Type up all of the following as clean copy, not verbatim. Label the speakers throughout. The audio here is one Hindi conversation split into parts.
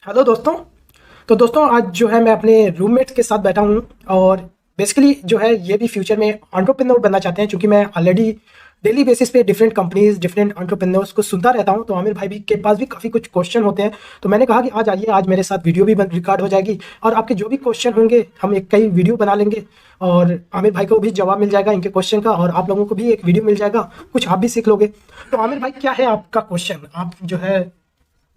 Speaker 1: हेलो दोस्तों। तो दोस्तों आज जो है मैं अपने रूममेट्स के साथ बैठा हूँ और बेसिकली जो है ये भी फ्यूचर में एंटरप्रेन्योर बनना चाहते हैं, क्योंकि मैं ऑलरेडी डेली बेसिस पे डिफरेंट कंपनीज डिफरेंट एंटरप्रेन्योर्स को सुनता रहता हूँ। तो आमिर भाई भी के पास भी काफ़ी कुछ क्वेश्चन होते हैं, तो मैंने कहा कि आज आइए, आज मेरे साथ वीडियो भी रिकॉर्ड हो जाएगी और आपके जो भी क्वेश्चन होंगे हम एक कई वीडियो बना लेंगे और आमिर भाई को भी जवाब मिल जाएगा इनके क्वेश्चन का और आप लोगों को भी एक वीडियो मिल जाएगा, कुछ आप भी सीख लोगे। तो आमिर भाई क्या है आपका क्वेश्चन? आप जो है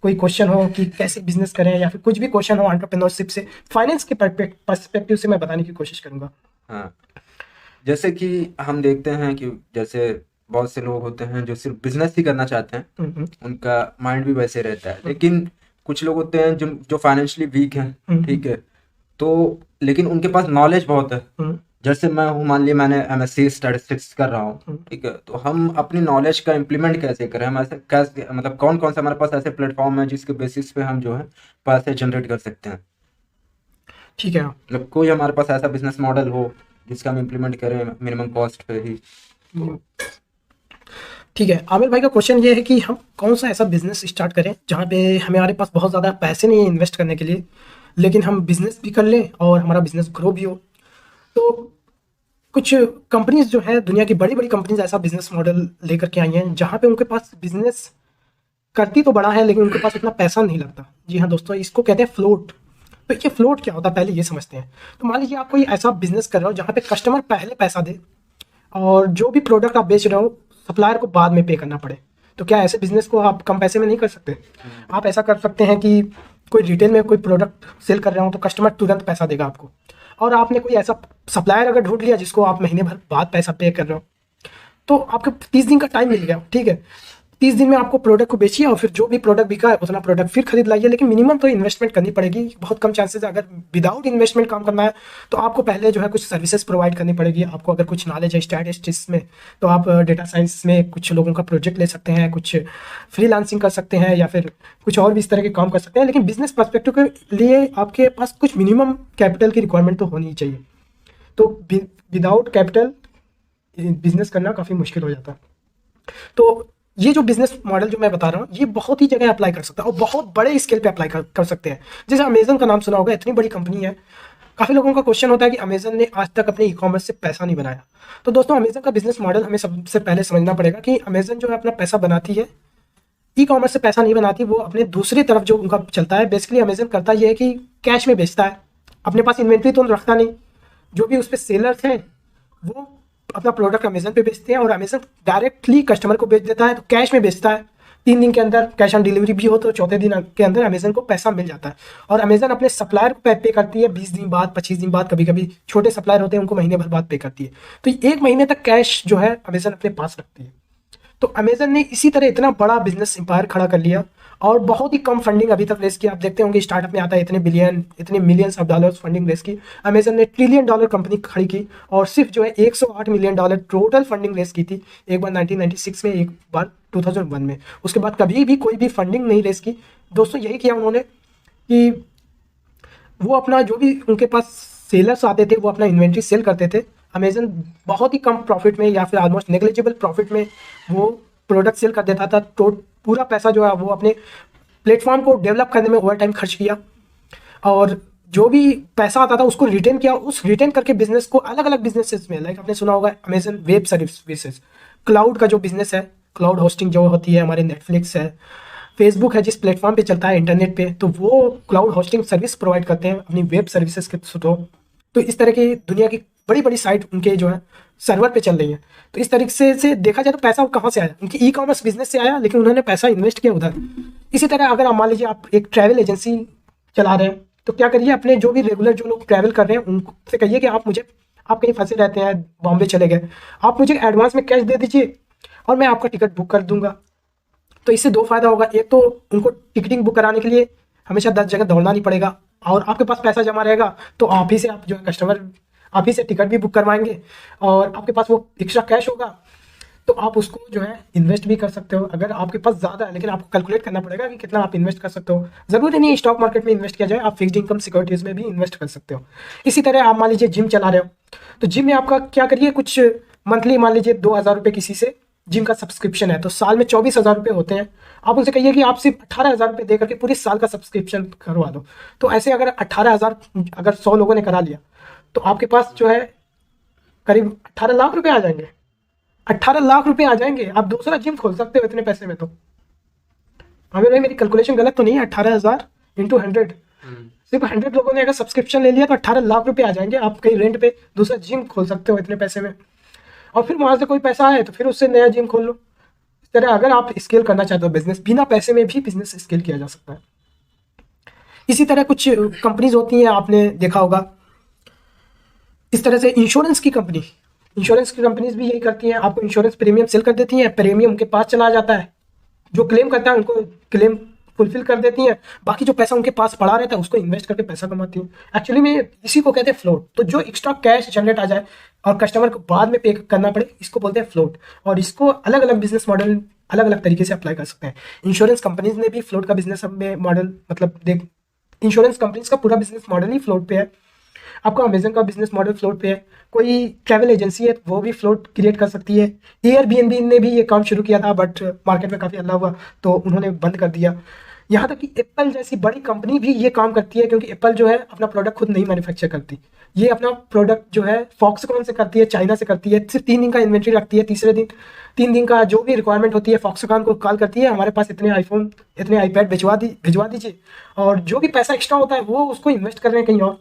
Speaker 1: कोई क्वेश्चन हो कि कैसे बिजनेस करें या फिर कुछ भी क्वेश्चन हो एंटरप्रेन्योरशिप से, फाइनेंस के पर्सपेक्टिव से मैं बताने की कोशिश करूंगा।
Speaker 2: हाँ, जैसे कि हम देखते हैं कि जैसे बहुत से लोग होते हैं जो सिर्फ बिजनेस ही करना चाहते हैं।
Speaker 1: हम्म।
Speaker 2: उनका माइंड भी वैसे रहता है,
Speaker 1: हम्म।
Speaker 2: लेकिन कुछ लोग होते हैं जो जो फाइनेंशियली वीक हैं।
Speaker 1: हम्म।
Speaker 2: ठीक है, तो लेकिन उनके पास नॉलेज बहुत है।
Speaker 1: हम्म।
Speaker 2: जैसे मैं हूँ, मान लिया मैंने एमएससी स्टैटिस्टिक्स कर रहा हूँ।
Speaker 1: हम्म।
Speaker 2: ठीक है, तो हम अपनी नॉलेज का इम्प्लीमेंट कैसे करें, हम ऐसे कैसे, मतलब कौन कौन सा हमारे पास ऐसे प्लेटफॉर्म है जिसके बेसिस पे हम जो है पैसे जनरेट कर सकते हैं।
Speaker 1: ठीक है।
Speaker 2: मतलब कोई हमारे पास ऐसा बिजनेस मॉडल हो जिसका हम इम्प्लीमेंट करें मिनिमम कॉस्ट पे ही।
Speaker 1: हम्म। ठीक है, आमिर भाई का क्वेश्चन ये है कि हम कौन सा ऐसा बिजनेस स्टार्ट करें जहाँ पे हमारे पास बहुत ज़्यादा पैसे नहीं है इन्वेस्ट करने के लिए, लेकिन हम बिजनेस भी कर लें और हमारा बिजनेस ग्रो भी हो। तो कुछ कंपनीज जो है, दुनिया की बड़ी बड़ी कंपनीज ऐसा बिजनेस मॉडल लेकर के आई हैं जहाँ पे उनके पास बिजनेस करती तो बड़ा है लेकिन उनके पास उतना पैसा नहीं लगता। जी हाँ दोस्तों, इसको कहते हैं फ्लोट। तो ये फ्लोट क्या होता है पहले ये समझते हैं। तो मान लीजिए आप कोई ऐसा बिजनेस कर रहे हो जहाँ पे कस्टमर पहले पैसा दे और जो भी प्रोडक्ट आप बेच रहे हो सप्लायर को बाद में पे करना पड़े। तो क्या ऐसे बिजनेस को आप कम पैसे में नहीं कर सकते? आप ऐसा कर सकते हैं कि कोई रिटेल में कोई प्रोडक्ट सेल कर रहे हो तो कस्टमर तुरंत पैसा देगा आपको, और आपने कोई ऐसा सप्लायर अगर ढूंढ लिया जिसको आप महीने भर बाद पैसा पे कर रहे हो, तो आपको 30 दिन का टाइम मिल गया। ठीक है, 30 दिन में आपको प्रोडक्ट को बेचिए और फिर जो भी प्रोडक्ट बिका है उतना प्रोडक्ट फिर खरीद लाइए, लेकिन मिनिमम तो इन्वेस्टमेंट करनी पड़ेगी। बहुत कम चांसेस है, अगर विदाउट इन्वेस्टमेंट काम करना है तो आपको पहले जो है कुछ सर्विसेज प्रोवाइड करनी पड़ेगी। आपको अगर कुछ नॉलेज है स्टैटिस्टिक्स में तो आप डेटा साइंस में कुछ लोगों का प्रोजेक्ट ले सकते हैं, कुछ फ्रीलांसिंग कर सकते हैं या फिर कुछ और भी इस तरह के काम कर सकते हैं, लेकिन बिजनेस पर्सपेक्टिव के लिए आपके पास कुछ मिनिमम कैपिटल की रिक्वायरमेंट तो होनी ही चाहिए। तो विदाउट कैपिटल बिजनेस करना काफ़ी मुश्किल हो जाता है। तो ये जो बिजनेस मॉडल जो मैं बता रहा हूँ ये बहुत ही जगह अप्लाई कर सकता है और बहुत बड़े स्केल पे अप्लाई कर सकते हैं। जैसे अमेजन का नाम सुना होगा, इतनी बड़ी कंपनी है। काफ़ी लोगों का क्वेश्चन होता है कि अमेजन ने आज तक अपने ई कॉमर्स से पैसा नहीं बनाया। तो दोस्तों अमेजन का बिजनेस मॉडल हमें सबसे पहले समझना पड़ेगा कि अमेजन जो है अपना पैसा बनाती है, ई कॉमर्स से पैसा नहीं बनाती। वो अपने दूसरी तरफ जो उनका चलता है, बेसिकली अमेजन करता ये है कि कैश में बेचता है, अपने पास इन्वेंट्री तो रखता नहीं। जो भी उस पर सेलर्स हैं वो अपना प्रोडक्ट अमेजन पे बेचते हैं और अमेजन डायरेक्टली कस्टमर को बेच देता है, तो कैश में बेचता है। 3 दिन के अंदर कैश ऑन डिलीवरी भी हो तो चौथे दिन के अंदर अमेजन को पैसा मिल जाता है। और अमेजन अपने सप्लायर को पे करती है 20 दिन बाद, 25 दिन बाद, कभी कभी छोटे सप्लायर होते हैं उनको महीने भर बाद पे करती है। तो 1 महीने तक कैश जो है अमेजन अपने पास रखती है। तो अमेजन ने इसी तरह इतना बड़ा बिजनेस एम्पायर खड़ा कर लिया और बहुत ही कम फंडिंग अभी तक रेस की। आप देखते होंगे स्टार्टअप में आता है इतने बिलियन, इतने millions of dollars funding race की। अमेजन ने $1 ट्रिलियन कंपनी खड़ी की और सिर्फ जो है $108 मिलियन टोटल फंडिंग रेस की थी। एक बार 1996 में, एक बार 2001 में। उसके बाद कभी भी कोई भी फंडिंग नहीं रेस की। दोस्तों यही किया उन्होंने कि वो अपना जो भी उनके पास सेलर्स आते थे वो अपना इन्वेंट्री सेल करते थे। अमेजन बहुत ही कम प्रॉफिट में या फिर ऑलमोस्ट नेग्लिजिबल प्रॉफिट में वो प्रोडक्ट सेल कर देता था। तो पूरा पैसा जो है वो अपने प्लेटफॉर्म को डेवलप करने में ओवर टाइम खर्च किया और जो भी पैसा आता था उसको रिटेन किया। उस रिटेन करके बिजनेस को अलग अलग बिजनेसेस में, लाइक आपने सुना होगा अमेजन वेब सर्विसेज, क्लाउड का जो बिजनेस है, क्लाउड होस्टिंग जो होती है, हमारे नेटफ्लिक्स है, फेसबुक है जिस प्लेटफॉर्म पे चलता है इंटरनेट पे, तो वो क्लाउड होस्टिंग सर्विस प्रोवाइड करते हैं अपनी वेब सर्विसेज के थ्रू। तो इस तरह की दुनिया की बड़ी बड़ी साइट उनके जो है सर्वर पे चल रही है। तो इस तरीके से देखा जाए तो पैसा कहाँ से आया? उनकी ई कॉमर्स बिजनेस से आया, लेकिन उन्होंने पैसा इन्वेस्ट किया उधर। इसी तरह अगर आप मान लीजिए आप एक ट्रैवल एजेंसी चला रहे हैं तो क्या करिए, अपने जो भी रेगुलर जो लोग ट्रैवल कर रहे हैं उनसे कहिए कि आप कहीं फंसे रहते हैं, बॉम्बे चले गए, आप मुझे एडवांस में कैश दे दीजिए और मैं आपका टिकट बुक कर दूंगा। तो इससे दो फायदा होगा। एक तो उनको टिकटिंग बुक कराने के लिए हमेशा 10 जगह दौड़ना नहीं पड़ेगा और आपके पास पैसा जमा रहेगा, तो आप ही से आप जो है कस्टमर, आप ही से टिकट भी बुक करवाएंगे और आपके पास वो एक्स्ट्रा कैश होगा तो आप उसको जो है इन्वेस्ट भी कर सकते हो। अगर आपके पास ज़्यादा है, लेकिन आपको कैलकुलेट करना पड़ेगा कि कितना आप इन्वेस्ट कर सकते हो। ज़रूरी नहीं स्टॉक मार्केट में इन्वेस्ट किया जाए, आप फिक्स्ड इनकम सिक्योरिटीज़ में भी इन्वेस्ट कर सकते हो। इसी तरह आप मान लीजिए जिम चला रहे हो, तो जिम में आपका क्या करिए, कुछ मंथली मान लीजिए 2,000 रुपये किसी से जिम का सब्सक्रिप्शन है तो साल में 24,000 रुपये होते हैं। आप उनसे कहिए कि आप सिर्फ 18,000 रुपये दे करके पूरी साल का सब्सक्रिप्शन करवा दो। तो ऐसे अगर 18,000 अगर 100 लोगों ने करा लिया तो आपके पास जो है करीब 18 लाख रुपए आ जाएंगे। 18 लाख रुपए आ जाएंगे, आप दूसरा जिम खोल सकते हो इतने पैसे में। तो हमें भाई मेरी कैलकुलेशन गलत तो नहीं है? 18,000 इंटू 100, सिर्फ 100 लोगों ने अगर सब्सक्रिप्शन ले लिया तो 18 लाख रुपए आ जाएंगे। आप कहीं रेंट पे दूसरा जिम खोल सकते हो इतने पैसे में, और फिर वहां से कोई पैसा आए तो फिर उससे नया जिम खोल लो। इस तरह अगर आप स्केल करना चाहते हो बिजनेस, बिना पैसे में भी बिजनेस स्केल किया जा सकता है। इसी तरह कुछ कंपनीज होती हैं, आपने देखा होगा इस तरह से इंश्योरेंस की कंपनीज भी यही करती हैं। आपको इंश्योरेंस प्रीमियम सेल कर देती हैं, प्रीमियम उनके पास चला जाता है, जो क्लेम करता है उनको क्लेम फुलफिल कर देती हैं, बाकी जो पैसा उनके पास पड़ा रहता है उसको इन्वेस्ट करके पैसा कमाती हैं। एक्चुअली में इसी को कहते हैं फ्लोट। तो जो एक्स्ट्रा कैश जनरेट आ जाए और कस्टमर को बाद में पे करना पड़े, इसको बोलते हैं फ्लोट। और इसको अलग अलग बिजनेस मॉडल अलग अलग तरीके से अप्लाई कर सकते हैं। इंश्योरेंस कंपनीज ने भी फ्लोट का बिजनेस में मॉडल, मतलब देख, इंश्योरेंस कंपनीज का पूरा बिजनेस मॉडल ही फ्लोट पे है। आपका अमेजन का बिजनेस मॉडल फ्लोट पे है, कोई ट्रैवल एजेंसी है वो भी फ्लोट क्रिएट कर सकती है। एयरबीएनबी ने भी ये काम शुरू किया था, बट मार्केट में काफ़ी हल्ला हुआ तो उन्होंने बंद कर दिया। यहाँ तक कि एप्पल जैसी बड़ी कंपनी भी ये काम करती है, क्योंकि एप्पल जो है अपना प्रोडक्ट खुद नहीं मैन्युफैक्चर करती। ये अपना प्रोडक्ट जो है फॉक्सकॉन से करती है, चाइना से करती है। सिर्फ 3 दिन का इन्वेंट्री रखती है, तीसरे दिन 3 दिन का जो भी रिक्वायरमेंट होती है फॉक्सकॉन को कॉल करती है, हमारे पास इतने आईफोन इतने आईपैड भिजवा दीजिए, और जो भी पैसा एक्स्ट्रा होता है वो उसको इन्वेस्ट कर रहे हैं कहीं और।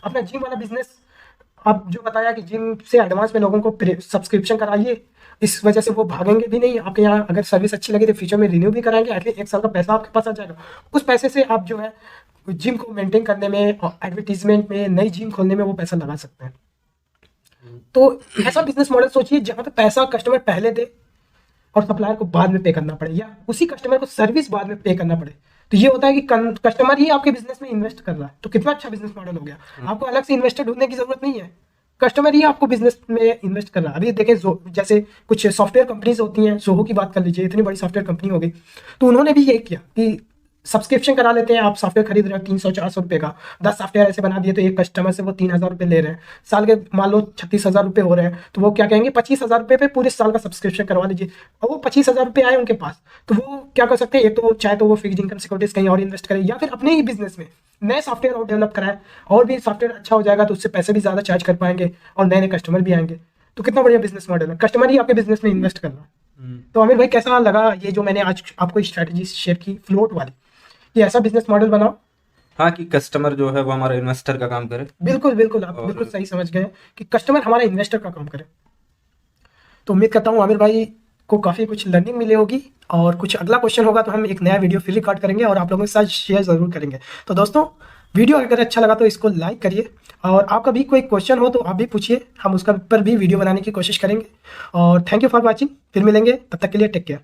Speaker 1: अपना जिम वाला बिजनेस, आप जो बताया कि जिम से एडवांस में लोगों को सब्सक्रिप्शन कराइए, इस वजह से वो भागेंगे भी नहीं। आपके यहाँ अगर सर्विस अच्छी लगी तो फ्यूचर में रिन्यू भी कराएंगे, एटलीस्ट 1 साल का पैसा आपके पास आ जाएगा। उस पैसे से आप जो है जिम को मेंटेन करने में, एडवर्टीजमेंट में, नई जिम खोलने में वो पैसा लगा सकते हैं। तो ऐसा बिजनेस मॉडल सोचिए जहाँ पे पैसा कस्टमर पहले दे और सप्लायर को बाद में पे करना पड़े, या उसी कस्टमर को सर्विस बाद में पे करना पड़े। तो ये होता है कि कस्टमर ही आपके बिजनेस में इन्वेस्ट कर रहा है। तो कितना अच्छा बिजनेस मॉडल हो गया। आपको अलग से इन्वेस्टर ढूंढने की जरूरत नहीं है, कस्टमर ही आपको बिजनेस में इन्वेस्ट कर रहा है। अभी देखें जैसे कुछ सॉफ्टवेयर कंपनीज होती हैं, जोहो की बात कर लीजिए, इतनी बड़ी सॉफ्टवेयर कंपनी हो गई, तो उन्होंने भी यही किया कि सब्सक्रिप्शन करा लेते हैं। आप सॉफ्टवेयर खरीद रहे हो 300-400 रुपये का, 10 सॉफ्टवेयर ऐसे बना दिए तो एक कस्टमर से वो 3,000 रुपये ले रहे हैं। साल के मान लो 36,000 रुपये हो रहे हैं, तो वो क्या कहेंगे 25,000 रुपये पे पूरे साल का सब्सक्रिप्शन करवा लीजिए। और वो 25,000 रुपये आए उनके पास, तो वो क्या कर सकते हैं, एक तो चाहे तो वो फिक्स्ड इनकम सिक्योरिटीज कहीं और इन्वेस्ट करें, या फिर अपने ही बिजनेस में नए सॉफ्टवेयर और डेवलप कराएं, और भी सॉफ्टवेयर अच्छा हो जाएगा तो उससे पैसे भी ज़्यादा चार्ज कर पाएंगे और नए नए कस्टमर भी आएंगे। तो कितना बढ़िया बिजनेस मॉडल है, कस्टमर ही आपके बिजनेस में इन्वेस्ट कर रहा है। तो आमिर भाई कैसा लगा ये जो मैंने आज आपको स्ट्रैटेजी शेयर की फ्लोट वाली, ये ऐसा बिजनेस मॉडल बनाओ।
Speaker 2: हाँ, कि कस्टमर जो है वो हमारा इन्वेस्टर का काम करे।
Speaker 1: बिल्कुल बिल्कुल, आप बिल्कुल सही समझ गए कि कस्टमर हमारा इन्वेस्टर का काम करे। तो उम्मीद करता हूँ आमिर भाई को काफ़ी कुछ लर्निंग मिली होगी, और कुछ अगला क्वेश्चन होगा तो हम एक नया वीडियो फिर रिकॉर्ड करेंगे और आप लोगों के साथ शेयर ज़रूर करेंगे। तो दोस्तों, वीडियो अगर अच्छा लगा तो इसको लाइक करिए, और आपका भी कोई क्वेश्चन हो तो आप भी पूछिए, हम उसका पर भी वीडियो बनाने की कोशिश करेंगे। और थैंक यू फॉर वॉचिंग, फिर मिलेंगे, तब तक के लिए टेक केयर।